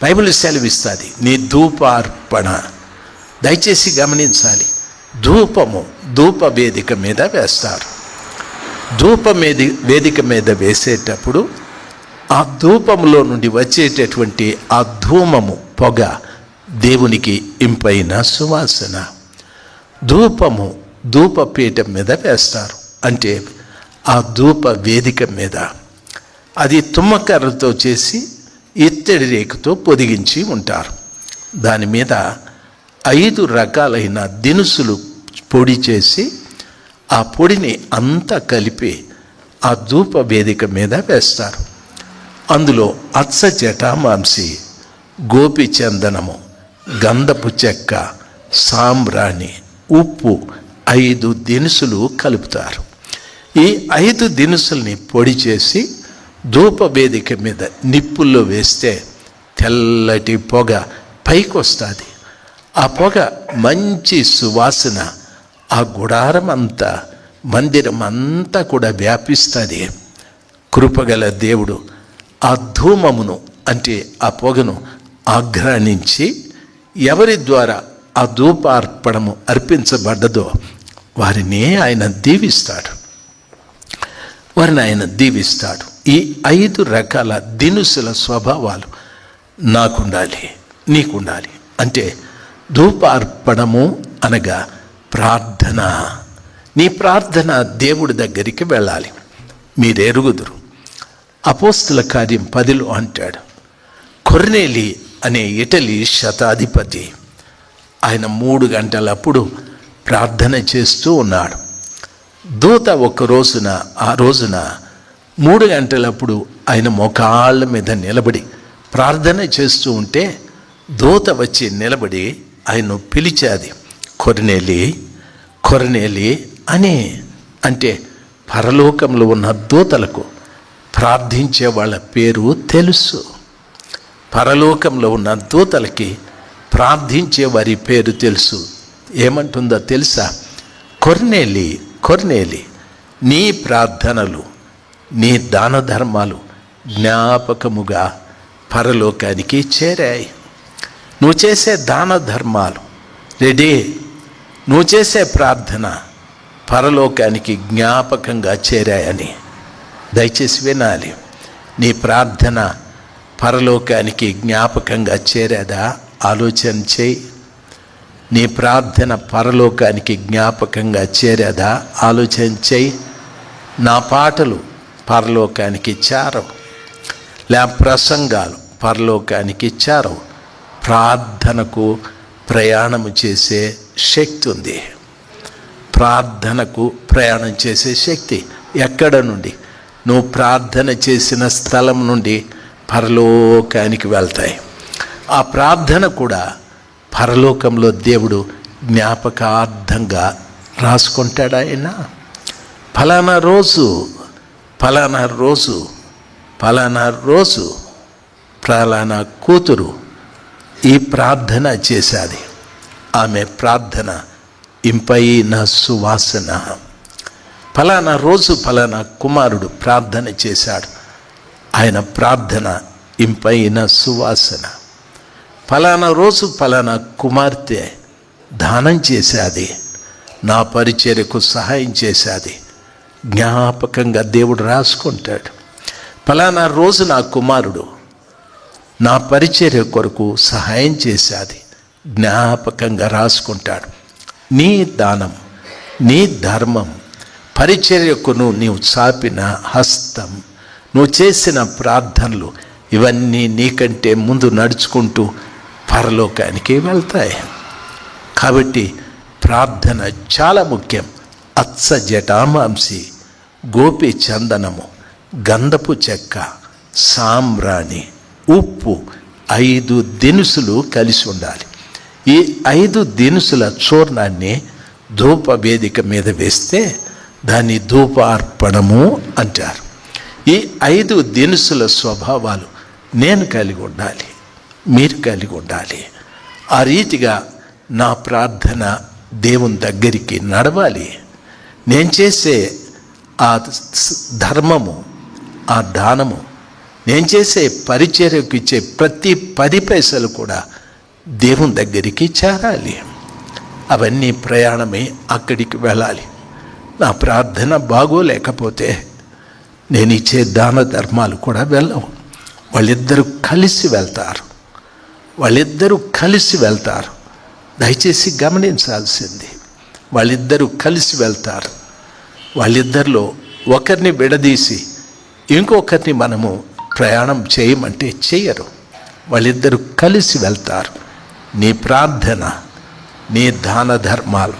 Bible సెలవిస్తుంది నీ ధూప అర్పణ. దయచేసి గమనించాలి, ధూప వేదిక మీద వేస్తారు. వేదిక మీద వేసేటప్పుడు ఆ ధూపములో నుండి వచ్చేటటువంటి ఆ ధూమము పొగ దేవునికి ఇంపైన సువాసన. ధూపపీఠం మీద వేస్తారు, అంటే ఆ ధూప వేదిక మీద. అది తుమ్మకర్రతో చేసి ఇత్తడి రేకుతో పొదిగించి ఉంటారు. దాని మీద 5 రకాలైన దినుసులు పొడి చేసి ఆ పొడిని అంతా కలిపి ఆ ధూప వేదిక మీద వేస్తారు. అందులో అచ్చ జటామాంసి, గోపి చందనము, గంధపు చెక్క, సాంబ్రాణి, ఉప్పు 5 దినుసులు కలుపుతారు. ఈ 5 దినుసుల్ని పొడి చేసి ధూప వేదిక మీద నిప్పుల్లో వేస్తే తెల్లటి పొగ పైకి వస్తుంది. ఆ పొగ మంచి సువాసన ఆ గుడారం అంతా, మందిరం అంతా కూడా వ్యాపిస్తుంది. కృపగల దేవుడు ఆ ధూమమును, అంటే ఆ పొగను ఆఘ్రానించి ఎవరి ద్వారా ఆ ధూపార్పణము అర్పించబడ్డదో వారిని ఆయన దీవిస్తాడు. ఈ 5 రకాల దినుసుల స్వభావాలు నాకుండాలి, నీకుండాలి. అంటే ధూపార్పణము అనగా ప్రార్థన. నీ ప్రార్థన దేవుడి దగ్గరికి వెళ్ళాలి. మీరెరుగుదురు, అపోస్తుల కార్యం 10లో అంటాడు, కొర్నేలి అనే ఇటలీ శతాధిపతి, ఆయన 3 గంటలప్పుడు ప్రార్థన చేస్తూ ఉన్నాడు. దూత ఆ రోజున 3 గంటలప్పుడు ఆయన మోకాళ్ళ మీద నిలబడి ప్రార్థన చేస్తూ ఉంటే దూత వచ్చి నిలబడి ఆయన్ను పిలిచాది. కొర్నేలి అని. అంటే పరలోకంలో ఉన్న దూతలకు ప్రార్థించే వాళ్ళ పేరు తెలుసు. పరలోకంలో ఉన్న దూతలకి ప్రార్థించే వారి పేరు తెలుసు. ఏమంటుందో తెలుసా? కొర్నేలి, నీ ప్రార్థనలు, నీ దాన ధర్మాలు జ్ఞాపకముగా పరలోకానికి చేరాయి. నువ్వు చేసే దాన ధర్మాలు రెడీ, నువ్వు చేసే ప్రార్థన పరలోకానికి జ్ఞాపకంగా చేరాయని దయచేసి వినాలి. నీ ప్రార్థన పరలోకానికి జ్ఞాపకంగా చేరాదా? ఆలోచన చేయి. నీ ప్రార్థన పరలోకానికి జ్ఞాపకంగా చేరాదా? ఆలోచన చేయి. నా పాటలు పరలోకానికి చేరవు, ప్రసంగాలు పరలోకానికి చేరవు. ప్రార్థనకు ప్రయాణం చేసే శక్తి ఉంది. ప్రార్థనకు ప్రయాణం చేసే శక్తి ఎక్కడ నుండి? నువ్వు ప్రార్థన చేసిన స్థలం నుండి పరలోకానికి వెళ్తాయి. ఆ ప్రార్థన కూడా పరలోకంలో దేవుడు జ్ఞాపకార్థంగా రాసుకుంటాడు. ఆయన ఫలానా రోజు ఫలానా కూతురు ఈ ప్రార్థన చేశాది, ఆమె ప్రార్థన ఇంపైన సువాసన. ఫలానా రోజు ఫలానా కుమారుడు ప్రార్థన చేశాడు, ఆయన ప్రార్థన ఇంపైన సువాసన. ఫలానా రోజు ఫలానా కుమార్తె దానం చేశాది, నా పరిచర్యకు సహాయం చేశాది, జ్ఞాపకంగా దేవుడు రాసుకుంటాడు. ఫలానా రోజు నా కుమారుడు నా పరిచర్య కొరకు సహాయం చేశాది, జ్ఞాపకంగా రాసుకుంటాడు. నీ దానం, నీ ధర్మం, పరిచర్యకును నీవు చాపిన హస్తం, నువ్వు చేసిన ప్రార్థనలు, ఇవన్నీ నీకంటే ముందు నడుచుకుంటూ పరలోకానికి వెళ్తాయి. కాబట్టి ప్రార్థన చాలా ముఖ్యం. అచ్చ జటామాంసి, గోపి చందనము, గంధపు చెక్క, సాంబ్రాణి, ఉప్పు 5 దినుసులు కలిసి ఉండాలి. ఈ 5 దినుసుల చూర్ణాన్ని ధూప వేదిక మీద వేస్తే దాన్ని ధూపార్పణము అంటారు. ఈ 5 దినుసుల స్వభావాలు నేను కలిగి ఉండాలి, మీరు కలిగి ఉండాలి. ఆ రీతిగా నా ప్రార్థన దేవుని దగ్గరికి నడవాలి. నేను చేసే ఆ ధర్మము, ఆ దానము నేను చేసే పరిచర్యకు ఇచ్చే ప్రతి 10 పైసలు కూడా దేవుని దగ్గరికి చేరాలి. అవన్నీ ప్రయాణమే అక్కడికి వెళ్ళాలి. నా ప్రార్థన బాగోలేకపోతే నేను ఇచ్చే దాన ధర్మాలు కూడా వెళ్ళవు. వాళ్ళిద్దరూ కలిసి వెళ్తారు. దయచేసి గమనించాల్సింది, వాళ్ళిద్దరూ కలిసి వెళ్తారు. వాళ్ళిద్దరిలో ఒకరిని విడదీసి ఇంకొకరిని మనము ప్రయాణం చేయమంటే చేయరు. వాళ్ళిద్దరూ కలిసి వెళ్తారు. నీ ప్రార్థన, నీ దాన ధర్మాలు.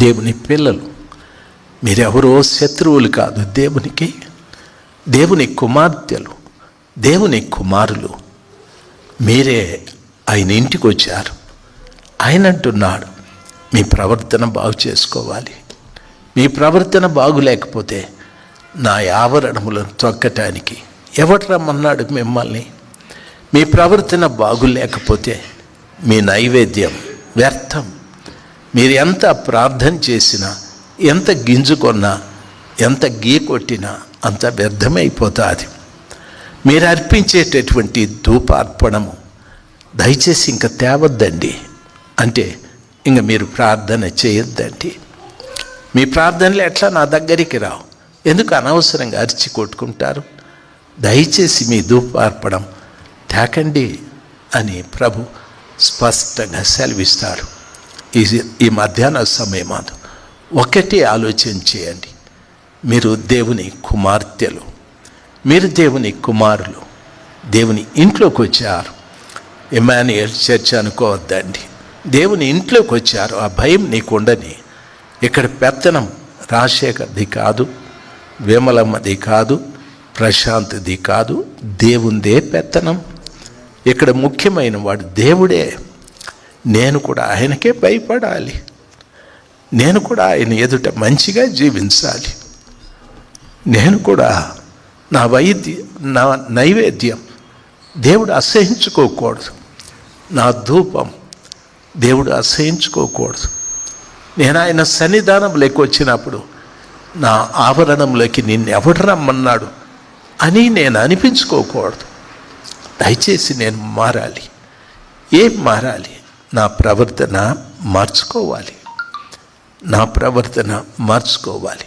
దేవుని పిల్లలు, మీరెవరో శత్రువులు కాదు దేవునికి. దేవుని కుమార్తెలు, దేవుని కుమారులు. మీరే ఆయన ఇంటికి వచ్చారు. ఆయన అంటున్నాడు, మీ ప్రవర్తన బాగు చేసుకోవాలి. మీ ప్రవర్తన బాగులేకపోతే నా ఆవరణములను తొక్కటానికి ఎవరు రమ్మన్నాడు మిమ్మల్ని? మీ ప్రవర్తన బాగులేకపోతే మీ నైవేద్యం వ్యర్థం. మీరు ఎంత ప్రార్థన చేసినా, ఎంత గింజుకొన్నా, ఎంత గీకొట్టినా అంత వ్యర్థమైపోతుంది. మీరు అర్పించేటటువంటి ధూపార్పణము దయచేసి ఇంకా తేవద్దండి. అంటే ఇంక మీరు ప్రార్థన చేయొద్దండి. మీ ప్రార్థనలు ఎట్లా నా దగ్గరికి రావు? ఎందుకు అనవసరంగా అరిచి కొట్టుకుంటారు? దయచేసి మీ ధూపార్పణం తేకండి అని ప్రభు స్పష్టంగా సెలవిస్తాడు. ఈ మధ్యాహ్న సమయమాదు ఒకటి ఆలోచన చేయండి. మీరు దేవుని కుమార్తెలు, మీరు దేవుని కుమారులు. దేవుని ఇంట్లోకి వచ్చారు. ఇమ్మాన్యుయేల్ చర్చ్ అనుకోవద్దండి. దేవుని ఇంట్లోకి వచ్చారు. ఆ భయం నీకు ఉండని. ఇక్కడ పెత్తనం రాజశేఖర్ది కాదు, వేమలమ్మది కాదు, ప్రశాంత్ది కాదు, దేవుందే పెత్తనం. ఇక్కడ ముఖ్యమైన వాడు దేవుడే. నేను కూడా ఆయనకే భయపడాలి. నేను కూడా ఆయన ఎదుట మంచిగా జీవించాలి. నేను కూడా నా నైవేద్యం దేవుడు అసహించుకోకూడదు. నా ధూపం దేవుడు అసహించుకోకూడదు. నేను ఆయన సన్నిధానంలోకి వచ్చినప్పుడు నా ఆవరణంలోకి నిన్నెవడు రమ్మన్నాడు అని నేను అనిపించుకోకూడదు. దయచేసి నేను మారాలి. ఏం మారాలి? నా ప్రవర్తన మార్చుకోవాలి.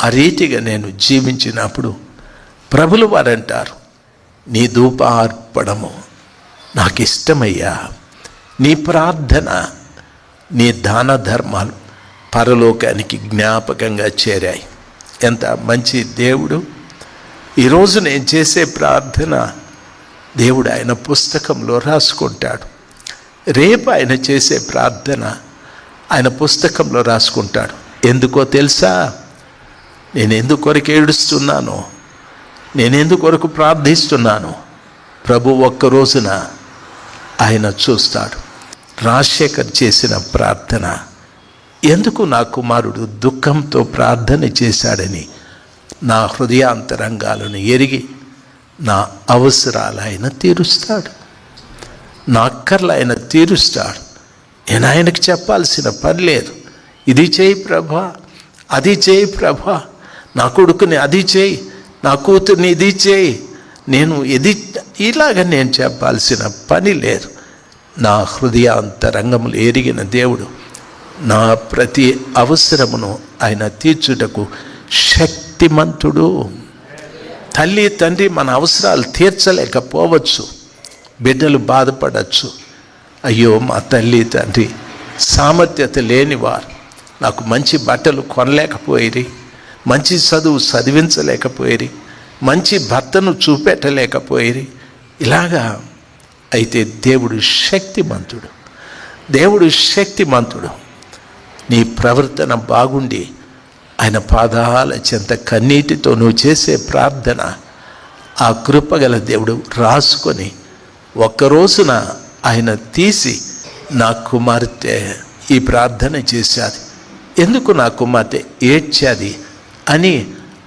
ఆ రీతిగా నేను జీవించినప్పుడు ప్రభులు వారంటారు, నీ ధూపార్పణము నాకు ఇష్టమయ్యా. నీ ప్రార్థన, నీ దాన ధర్మాలు పరలోకానికి జ్ఞాపకంగా చేరాయి. ఎంత మంచి దేవుడు! ఈరోజు నేను చేసే ప్రార్థన దేవుడు ఆయన పుస్తకంలో రాసుకుంటాడు. రేపు ఆయన చేసే ప్రార్థన ఆయన పుస్తకంలో రాసుకుంటాడు. ఎందుకో తెలుసా? నేను ఎందుకొరకు ఏడుస్తున్నానో, నేను ఎందుకొరకు ప్రార్థిస్తున్నానో ప్రభు ఒక్క రోజున ఆయన చూస్తాడు. రాజశేఖర్ చేసిన ప్రార్థన, ఎందుకు నా కుమారుడు దుఃఖంతో ప్రార్థన చేశాడని నా హృదయాంతరంగాలను ఎరిగి నా అవసరాలు ఆయన తీరుస్తాడు. నా అక్కర్లు ఆయన తీరుస్తాడు. నేను ఆయనకు చెప్పాల్సిన పని లేదు. ఇది చేయి ప్రభా, అది చేయి ప్రభా, నా కొడుకుని అది చేయి, నా కూతుర్ని ఇది చేయి, నేను ఇది ఇలాగ నేను చెప్పాల్సిన పని లేదు. నా హృదయాంతరంగములు ఎరిగిన దేవుడు నా ప్రతి అవసరమును ఆయన తీర్చుటకు శక్తిమంతుడు. తల్లి తండ్రి మన అవసరాలు తీర్చలేకపోవచ్చు. బిడ్డలు బాధపడచ్చు. అయ్యో మా తల్లి తండ్రి సామర్థ్యత లేనివారు, నాకు మంచి బట్టలు కొనలేకపోయిరి, మంచి చదువు చదివించలేకపోయిరి, మంచి భర్తను చూపెట్టలేకపోయిరి. ఇలాగా అయితే దేవుడు శక్తిమంతుడు. నీ ప్రవర్తన బాగుండి ఆయన పాదాల చెంత కన్నీటితో నువ్వు చేసే ప్రార్థన ఆ కృపగల దేవుడు రాసుకొని ఒక్కరోజున ఆయన తీసి, నా కుమార్తె ఈ ప్రార్థన చేశాది, ఎందుకు నా కుమార్తె ఏడ్చాది అని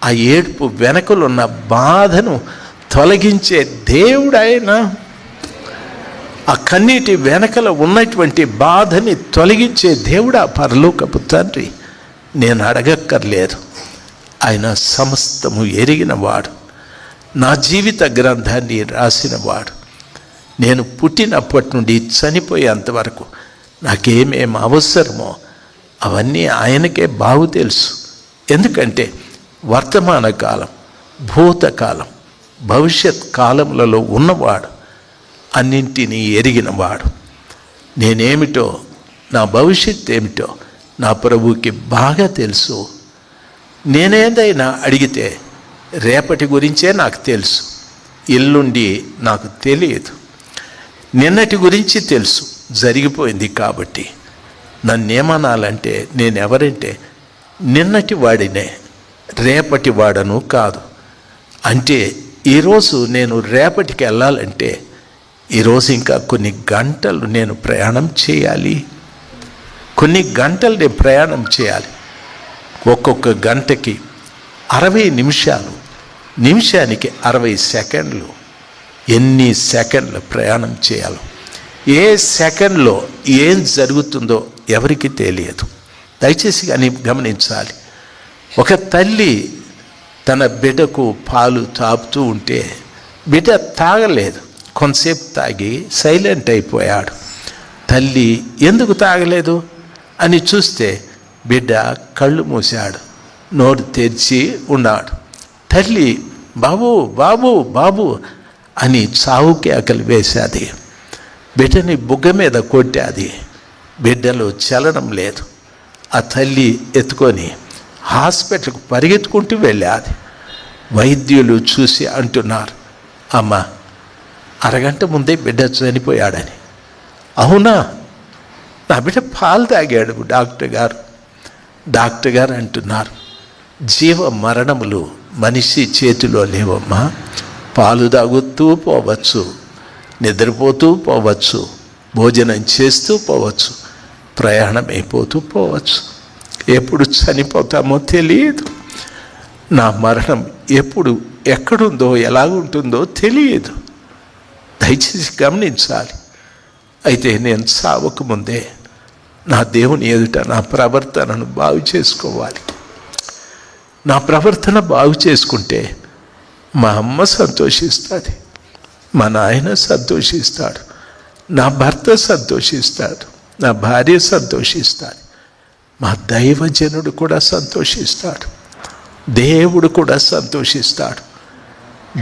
ఆ ఏడుపు వెనకలున్న బాధను తొలగించే దేవుడు ఆయన. ఆ కన్నీటి వెనకల ఉన్నటువంటి బాధని తొలగించే దేవుడు ఆ పరలోకపు తండ్రి. నేను అడగక్కర్లేదు, ఆయన సమస్తము ఎరిగిన వాడు. నా జీవిత గ్రంథాన్ని రాసినవాడు. నేను పుట్టినప్పటి నుండి చనిపోయేంతవరకు నాకేమేం అవసరమో అవన్నీ ఆయనకే బాగు తెలుసు. ఎందుకంటే వర్తమాన కాలం, భూతకాలం, భవిష్యత్ కాలములలో ఉన్నవాడు, అన్నింటినీ ఎరిగినవాడు. నేనేమిటో, నా భవిష్యత్ ఏమిటో నా ప్రభువుకి బాగా తెలుసు. నేనేదైనా అడిగితే రేపటి గురించే నాకు తెలుసు, ఎల్లుండి నాకు తెలియదు. నిన్నటి గురించి తెలుసు, జరిగిపోయింది. కాబట్టి నన్నేమనాలంటే నేనెవరంటే నిన్నటి వాడినే, రేపటి వాడను కాదు. అంటే ఈరోజు నేను రేపటికి వెళ్ళాలంటే ఈరోజు ఇంకా కొన్ని గంటలు నేను ప్రయాణం చేయాలి. కొన్ని గంటలు నేను ప్రయాణం చేయాలి. ఒక్కొక్క గంటకి 60 నిమిషాలు, నిమిషానికి 60 సెకండ్లు. ఎన్ని సెకండ్లు ప్రయాణం చేయాలో, ఏ సెకండ్లో ఏం జరుగుతుందో ఎవరికి తెలియదు. దయచేసి కానీ గమనించాలి. ఒక తల్లి తన బిడ్డకు పాలు తాపుతూ ఉంటే బిడ్డ తాగలేదు. కొంతసేపు తాగి సైలెంట్ అయిపోయాడు. తల్లి ఎందుకు తాగలేదు అని చూస్తే బిడ్డ కళ్ళు మూసాడు, నోరు తెరిచి ఉన్నాడు. తల్లి బాబు బాబు బాబు అని చావు కేకలు వేశాది. బిడ్డని బుగ్గ మీద కొట్టాది. బిడ్డలో చలనం లేదు. ఆ తల్లి ఎత్తుకొని హాస్పిటల్కు పరిగెత్తుకుంటూ వెళ్ళాది. వైద్యులు చూసి అంటున్నారు, అమ్మ, అరగంట ముందే బిడ్డ చనిపోయాడని. అవునా? నా బిడ్డ పాలు తాగాడు. డాక్టర్ గారు అంటున్నారు, జీవ మరణములు మనిషి చేతిలో లేవమ్మా. పాలు తాగుతూ పోవచ్చు, నిద్రపోతూ పోవచ్చు, భోజనం చేస్తూ పోవచ్చు, ప్రయాణం అయిపోతూ పోవచ్చు. ఎప్పుడు చనిపోతామో తెలియదు. నా మరణం ఎప్పుడు ఎక్కడుందో ఎలాగుంటుందో తెలియదు. దయచేసి గమనించాలి. అయితే నేను చావకు ముందే నా దేవుని ఎదుట నా ప్రవర్తనను బాగు చేసుకోవాలి. నా ప్రవర్తన బాగు చేసుకుంటే మా అమ్మ సంతోషిస్తుంది, మా నాయన సంతోషిస్తాడు, నా భర్త సంతోషిస్తాడు, నా భార్య సంతోషిస్తాడు, మా దైవజనుడు కూడా సంతోషిస్తాడు, దేవుడు కూడా సంతోషిస్తాడు.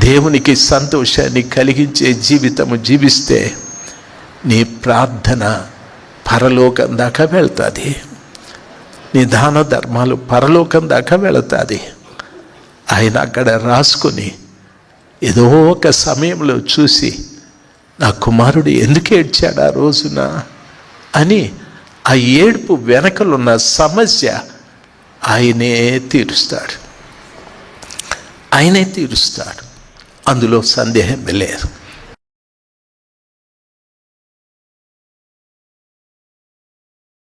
దేవునికి సంతోషాన్ని కలిగించే జీవితము జీవిస్తే నీ ప్రార్థన పరలోకం దాకా వెళ్తుంది. నీ దాన ధర్మాలు పరలోకం దాకా వెళుతుంది. ఆయన అక్కడ రాసుకొని ఏదో ఒక సమయంలో చూసి నా కుమారుడు ఎందుకు ఏడ్చాడు ఆ రోజున అని ఆ ఏడుపు వెనకలున్న సమస్య ఆయనే తీరుస్తాడు. అందులో సందేహం లేదు.